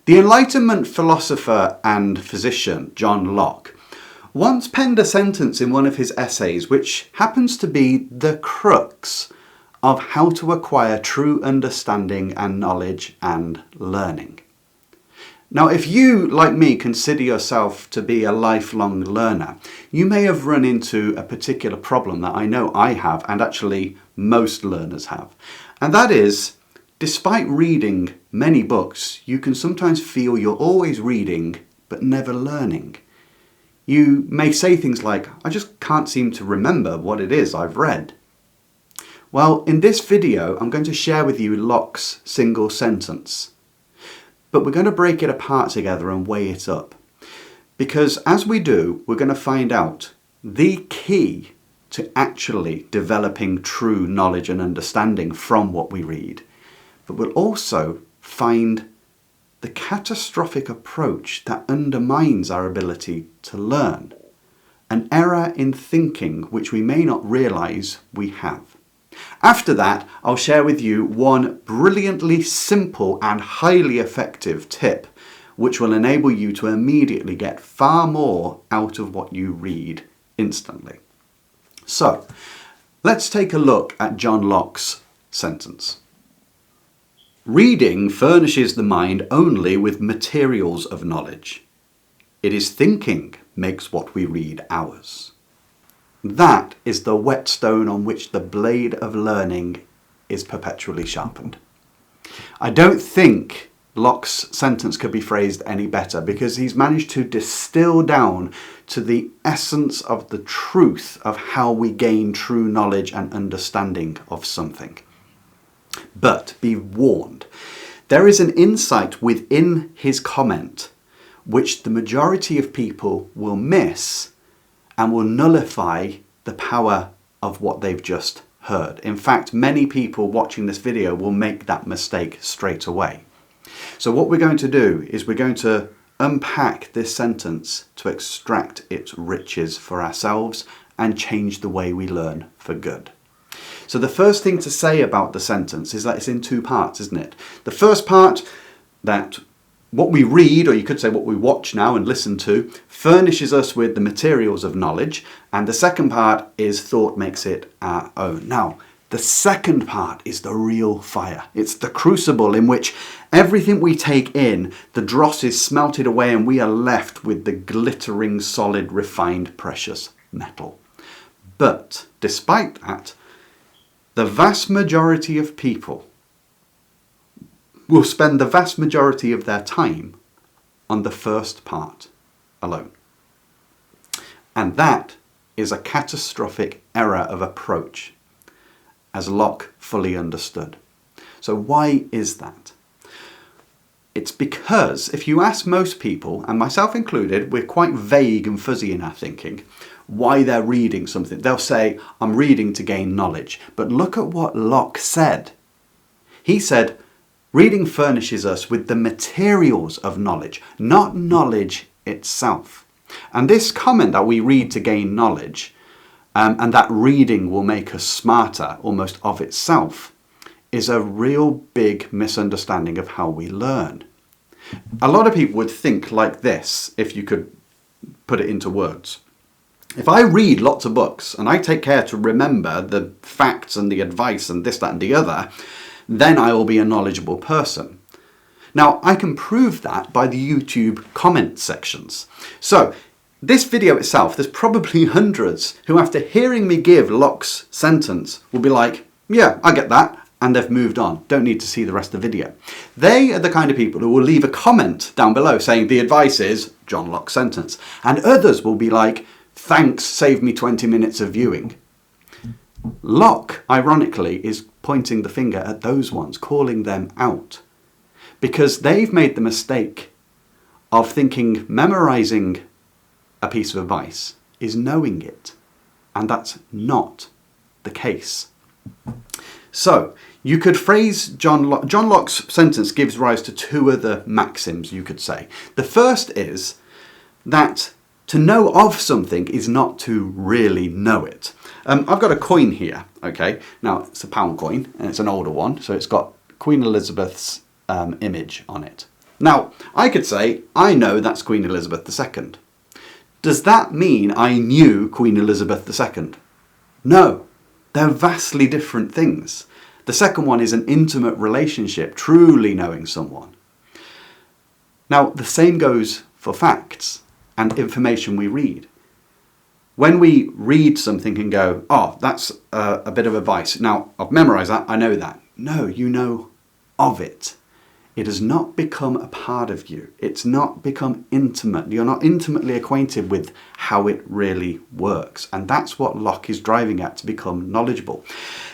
The Enlightenment philosopher and physician John Locke once penned a sentence in one of his essays which happens to be the crux of how to acquire true understanding and knowledge and learning. Now, if you, like me, consider yourself to be a lifelong learner, you may have run into a particular problem that I know I have, and actually most learners have. And that is, despite reading many books, you can sometimes feel you're always reading but never learning. You may say things like, I just can't seem to remember what it is I've read. Well, in this video, I'm going to share with you Locke's single sentence. But we're going to break it apart together and weigh it up. Because as we do, we're going to find out the key to actually developing true knowledge and understanding from what we read. But we'll also find the catastrophic approach that undermines our ability to learn. An error in thinking which we may not realise we have. After that, I'll share with you one brilliantly simple and highly effective tip which will enable you to immediately get far more out of what you read instantly. So, let's take a look at John Locke's sentence. Reading furnishes the mind only with materials of knowledge. It is thinking makes what we read ours. That is the whetstone on which the blade of learning is perpetually sharpened. I don't think Locke's sentence could be phrased any better because he's managed to distill down to the essence of the truth of how we gain true knowledge and understanding of something. But be warned, there is an insight within his comment which the majority of people will miss and will nullify the power of what they've just heard. In fact, many people watching this video will make that mistake straight away. So what we're going to do is we're going to unpack this sentence to extract its riches for ourselves and change the way we learn for good. So the first thing to say about the sentence is that it's in two parts, isn't it? The first part, that what we read, or you could say what we watch now and listen to, furnishes us with the materials of knowledge. And the second part is thought makes it our own. Now, the second part is the real fire. It's the crucible in which everything we take in, the dross is smelted away and we are left with the glittering, solid, refined, precious metal. But despite that, the vast majority of people will spend the vast majority of their time on the first part alone. And that is a catastrophic error of approach, as Locke fully understood. So why is that? It's because if you ask most people, and myself included, we're quite vague and fuzzy in our thinking, why they're reading something. They'll say, I'm reading to gain knowledge. But look at what Locke said. He said, reading furnishes us with the materials of knowledge, not knowledge itself. And this comment that we read to gain knowledge, and that reading will make us smarter almost of itself, is a real big misunderstanding of how we learn. A lot of people would think like this, if you could put it into words. If I read lots of books and I take care to remember the facts and the advice and this, that and the other, then I will be a knowledgeable person. Now, I can prove that by the YouTube comment sections. So, this video itself, there's probably hundreds who after hearing me give Locke's sentence will be like, yeah, I get that, and they've moved on. Don't need to see the rest of the video. They are the kind of people who will leave a comment down below saying the advice is John Locke's sentence. And others will be like, thanks, saved me 20 minutes of viewing. Locke, ironically, is pointing the finger at those ones, calling them out. Because they've made the mistake of thinking memorizing a piece of advice is knowing it. And that's not the case. So, you could phrase John Locke's sentence gives rise to two other maxims, you could say. The first is that to know of something is not to really know it. I've got a coin here, okay? Now, it's a pound coin, and it's an older one, so it's got Queen Elizabeth's image on it. Now, I could say, I know that's Queen Elizabeth II. Does that mean I knew Queen Elizabeth II? No, they're vastly different things. The second one is an intimate relationship, truly knowing someone. Now, the same goes for facts and information we read. When we read something and go, oh, that's a bit of advice. Now, I've memorised that, I know that. No, you know of it. It has not become a part of you. It's not become intimate. You're not intimately acquainted with how it really works. And that's what Locke is driving at, to become knowledgeable.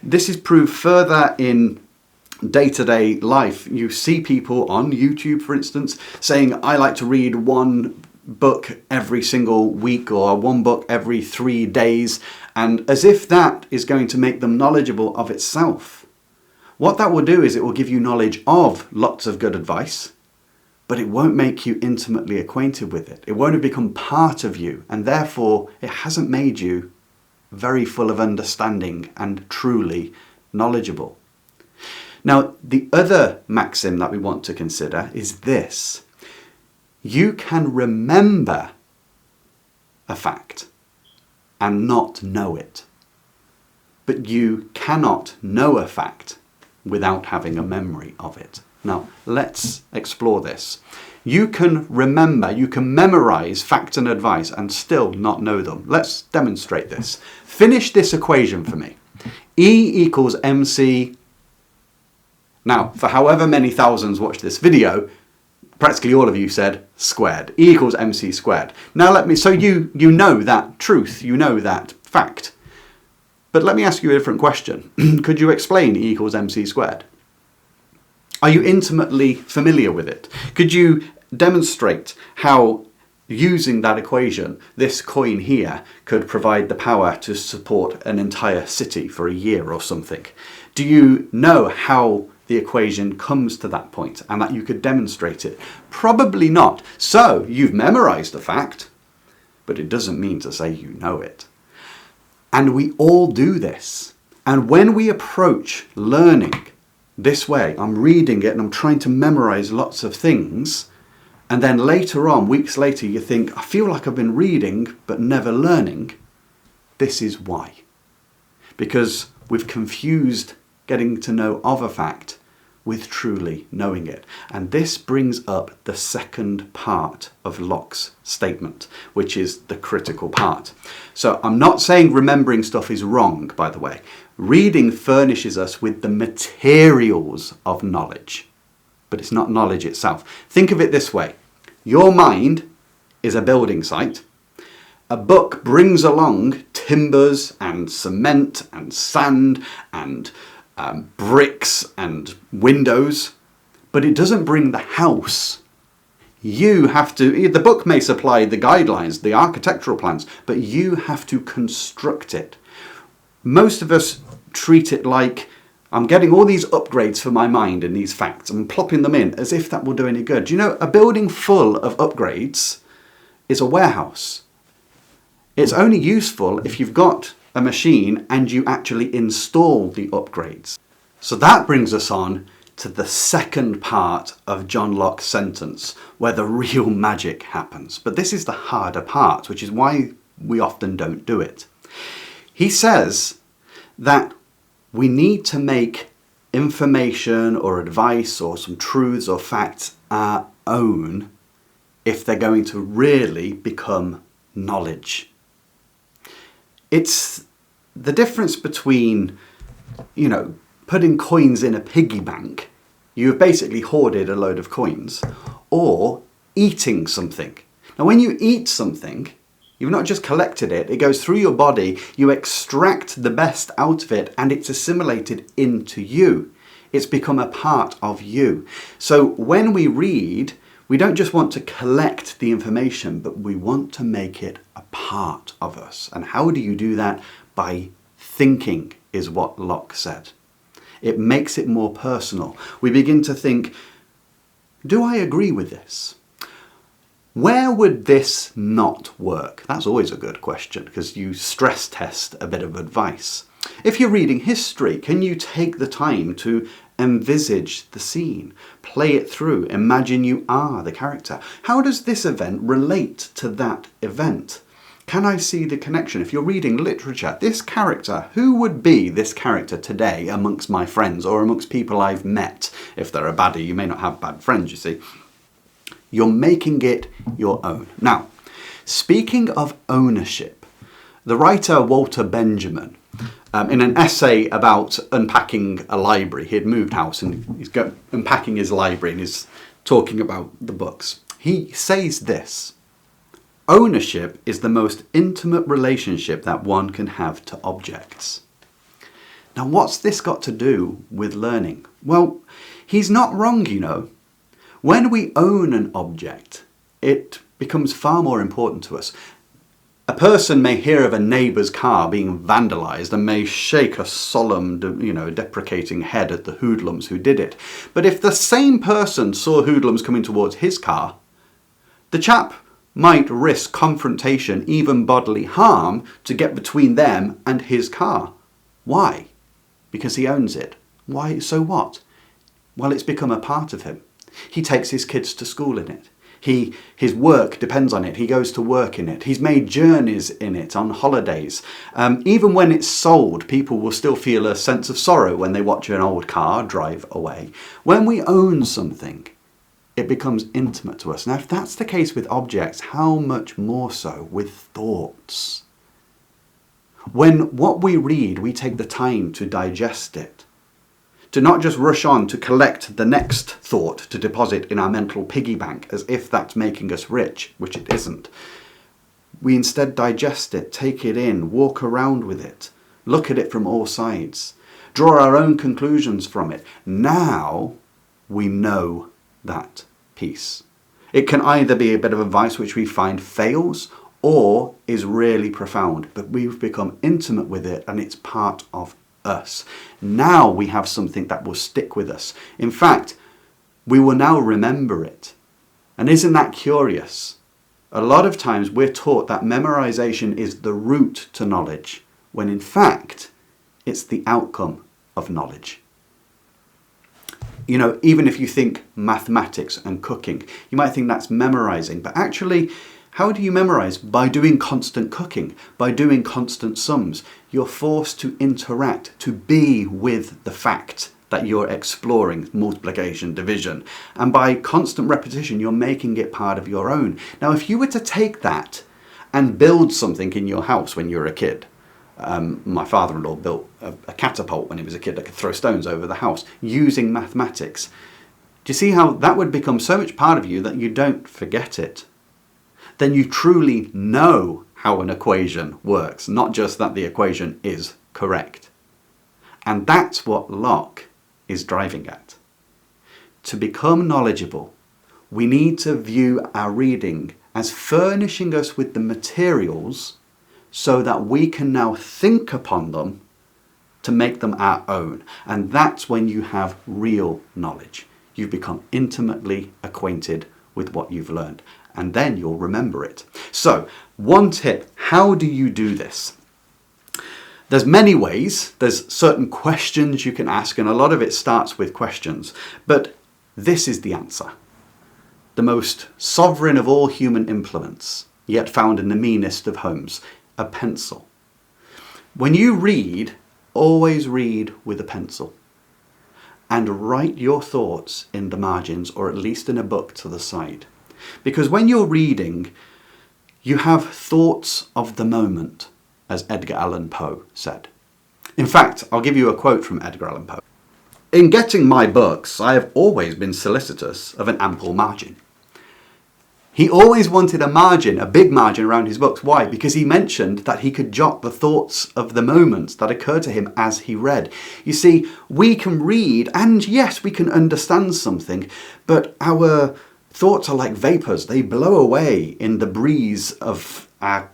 This is proved further in day-to-day life. You see people on YouTube, for instance, saying, I like to read one book every single week or one book every 3 days, and as if that is going to make them knowledgeable of itself. What that will do is it will give you knowledge of lots of good advice, but it won't make you intimately acquainted with it. It won't have become part of you, and therefore it hasn't made you very full of understanding and truly knowledgeable. Now, the other maxim that we want to consider is this. You can remember a fact and not know it, but you cannot know a fact without having a memory of it. Now, let's explore this. You can remember, you can memorize facts and advice and still not know them. Let's demonstrate this. Finish this equation for me. E equals MC. Now, for however many thousands watch this video, practically all of you said squared. E equals MC squared. Now so you know that truth, you know that fact. But let me ask you a different question. Could you explain E equals MC squared? Are you intimately familiar with it? Could you demonstrate how, using that equation, this coin here could provide the power to support an entire city for a year or something? Do you know how the equation comes to that point and that you could demonstrate it? Probably not. So you've memorized the fact, but it doesn't mean to say you know it. And we all do this. And when we approach learning this way, I'm reading it and I'm trying to memorize lots of things, and then later on, weeks later, you think, I feel like I've been reading but never learning. This is why. Because we've confused getting to know of a fact with truly knowing it. And this brings up the second part of Locke's statement, which is the critical part. So I'm not saying remembering stuff is wrong, by the way. Reading furnishes us with the materials of knowledge, but it's not knowledge itself. Think of it this way. Your mind is a building site. A book brings along timbers and cement and sand and bricks and windows, but it doesn't bring the house. You have to, the book may supply the guidelines, the architectural plans, but you have to construct it. Most of us treat it like, I'm getting all these upgrades for my mind and these facts, I'm plopping them in as if that will do any good. Do you know, a building full of upgrades is a warehouse. It's only useful if you've got a machine and you actually install the upgrades. So that brings us on to the second part of John Locke's sentence, where the real magic happens. But this is the harder part, which is why we often don't do it. He says that we need to make information or advice or some truths or facts our own if they're going to really become knowledge. It's the difference between, putting coins in a piggy bank. You have basically hoarded a load of coins, or eating something. Now, when you eat something, you've not just collected it, it goes through your body, you extract the best out of it, and it's assimilated into you. It's become a part of you. So when we read, we don't just want to collect the information, but we want to make it a part of us. And how do you do that? By thinking, is what Locke said. It makes it more personal. We begin to think, do I agree with this? Where would this not work? That's always a good question, because you stress test a bit of advice. If you're reading history, can you take the time to Envisage the scene. Play it through. Imagine you are the character. How does this event relate to that event? Can I see the connection? If you're reading literature, this character, who would be this character today amongst my friends or amongst people I've met? If they're a baddie, you may not have bad friends, you see. You're making it your own. Now, speaking of ownership, the writer Walter Benjamin, in an essay about unpacking a library, he had moved house and he's unpacking his library and he's talking about the books. He says this: ownership is the most intimate relationship that one can have to objects. Now, what's this got to do with learning? Well, he's not wrong, you know. When we own an object, it becomes far more important to us. A person may hear of a neighbour's car being vandalised and may shake a solemn, deprecating head at the hoodlums who did it. But if the same person saw hoodlums coming towards his car, the chap might risk confrontation, even bodily harm, to get between them and his car. Why? Because he owns it. Why? So what? Well, it's become a part of him. He takes his kids to school in it. His work depends on it. He goes to work in it. He's made journeys in it on holidays. Even when it's sold, people will still feel a sense of sorrow when they watch an old car drive away. When we own something, it becomes intimate to us. Now, if that's the case with objects, how much more so with thoughts? When what we read, we take the time to digest it, to not just rush on to collect the next thought to deposit in our mental piggy bank as if that's making us rich, which it isn't. We instead digest it, take it in, walk around with it, look at it from all sides, draw our own conclusions from it. Now we know that piece. It can either be a bit of advice which we find fails or is really profound, but we've become intimate with it and it's part of us. Now we have something that will stick with us. In fact, we will now remember it. And isn't that curious? A lot of times we're taught that memorization is the route to knowledge, when in fact, it's the outcome of knowledge. You know, even if you think mathematics and cooking, you might think that's memorizing, but actually, how do you memorize? By doing constant cooking, by doing constant sums. You're forced to interact, to be with the fact that you're exploring, multiplication, division. And by constant repetition, you're making it part of your own. Now, if you were to take that and build something in your house when you were a kid, my father-in-law built a catapult when he was a kid that could throw stones over the house using mathematics. Do you see how that would become so much part of you that you don't forget it? Then you truly know how an equation works, not just that the equation is correct. And that's what Locke is driving at. To become knowledgeable, we need to view our reading as furnishing us with the materials so that we can now think upon them to make them our own. And that's when you have real knowledge. You've become intimately acquainted with what you've learned. And then you'll remember it. So, one tip, how do you do this? There's many ways. There's certain questions you can ask, and a lot of it starts with questions. But this is the answer. The most sovereign of all human implements, yet found in the meanest of homes, a pencil. When you read, always read with a pencil. And write your thoughts in the margins, or at least in a book to the side. Because when you're reading, you have thoughts of the moment, as Edgar Allan Poe said. In fact, I'll give you a quote from Edgar Allan Poe. In getting my books, I have always been solicitous of an ample margin. He always wanted a margin, a big margin around his books. Why? Because he mentioned that he could jot the thoughts of the moments that occurred to him as he read. You see, we can read, and yes, we can understand something, but our thoughts are like vapours. They blow away in the breeze of our,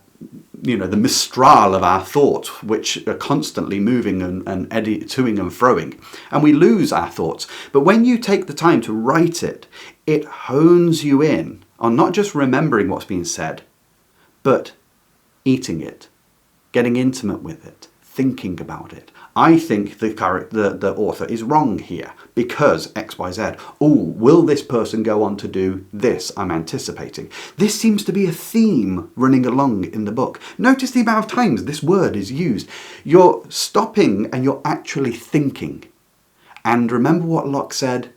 the mistral of our thoughts, which are constantly moving and toing and froing. And we lose our thoughts. But when you take the time to write it, it hones you in on not just remembering what's being said, but eating it, getting intimate with it, thinking about it, I think the author is wrong here because X, Y, Z. Oh, will this person go on to do this? I'm anticipating. This seems to be a theme running along in the book. Notice the amount of times this word is used. You're stopping and you're actually thinking. And remember what Locke said?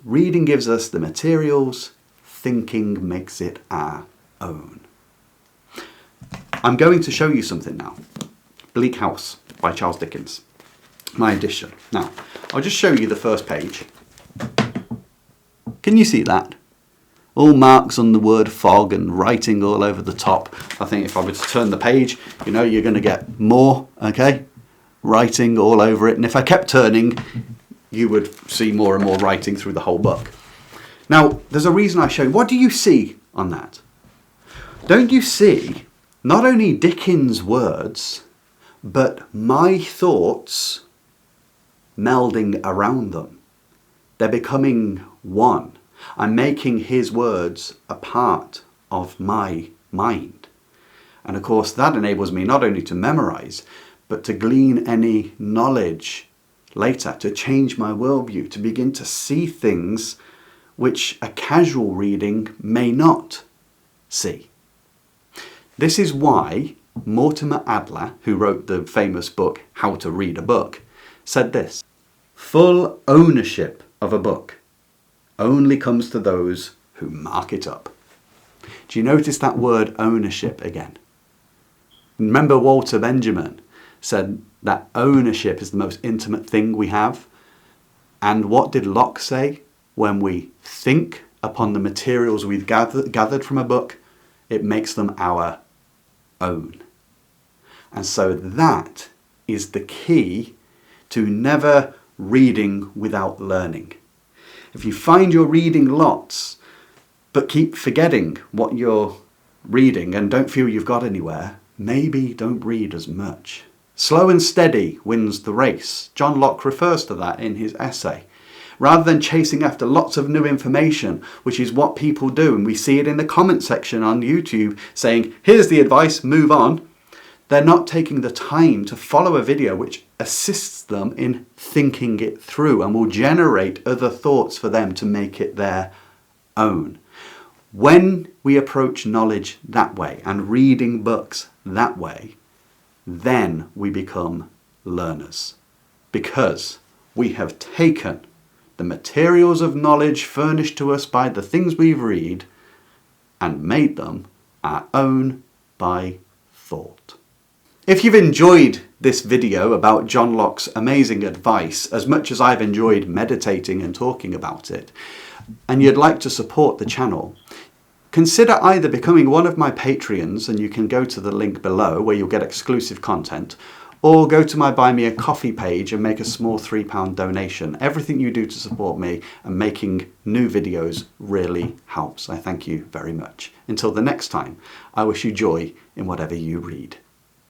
Reading gives us the materials, thinking makes it our own. I'm going to show you something now. Bleak House by Charles Dickens, my edition. Now, I'll just show you the first page. Can you see that? All marks on the word fog and writing all over the top. I think if I were to turn the page, you know, you're going to get more, okay? Writing all over it. And if I kept turning, you would see more and more writing through the whole book. Now, there's a reason I show you. What do you see on that? Don't you see not only Dickens' words, but my thoughts melding around them? They're becoming one. I'm making his words a part of my mind. And of course, that enables me not only to memorize, but to glean any knowledge later, to change my worldview, to begin to see things which a casual reading may not see. This is why Mortimer Adler, who wrote the famous book How to Read a Book, said this: full ownership of a book only comes to those who mark it up. Do you notice that word ownership again? Remember Walter Benjamin said that ownership is the most intimate thing we have. And what did Locke say? When we think upon the materials we've gathered from a book, it makes them our own. And so that is the key to never reading without learning. If you find you're reading lots, but keep forgetting what you're reading and don't feel you've got anywhere, maybe don't read as much. Slow and steady wins the race. John Locke refers to that in his essay. Rather than chasing after lots of new information, which is what people do, and we see it in the comment section on YouTube saying, here's the advice, move on. They're not taking the time to follow a video which assists them in thinking it through and will generate other thoughts for them to make it their own. When we approach knowledge that way and reading books that way, then we become learners, because we have taken the materials of knowledge furnished to us by the things we read and made them our own by thought. If you've enjoyed this video about John Locke's amazing advice as much as I've enjoyed meditating and talking about it, and you'd like to support the channel, consider either becoming one of my Patreons, and you can go to the link below where you'll get exclusive content, or go to my Buy Me a Coffee page and make a small £3 donation. Everything you do to support me and making new videos really helps. I thank you very much. Until the next time, I wish you joy in whatever you read.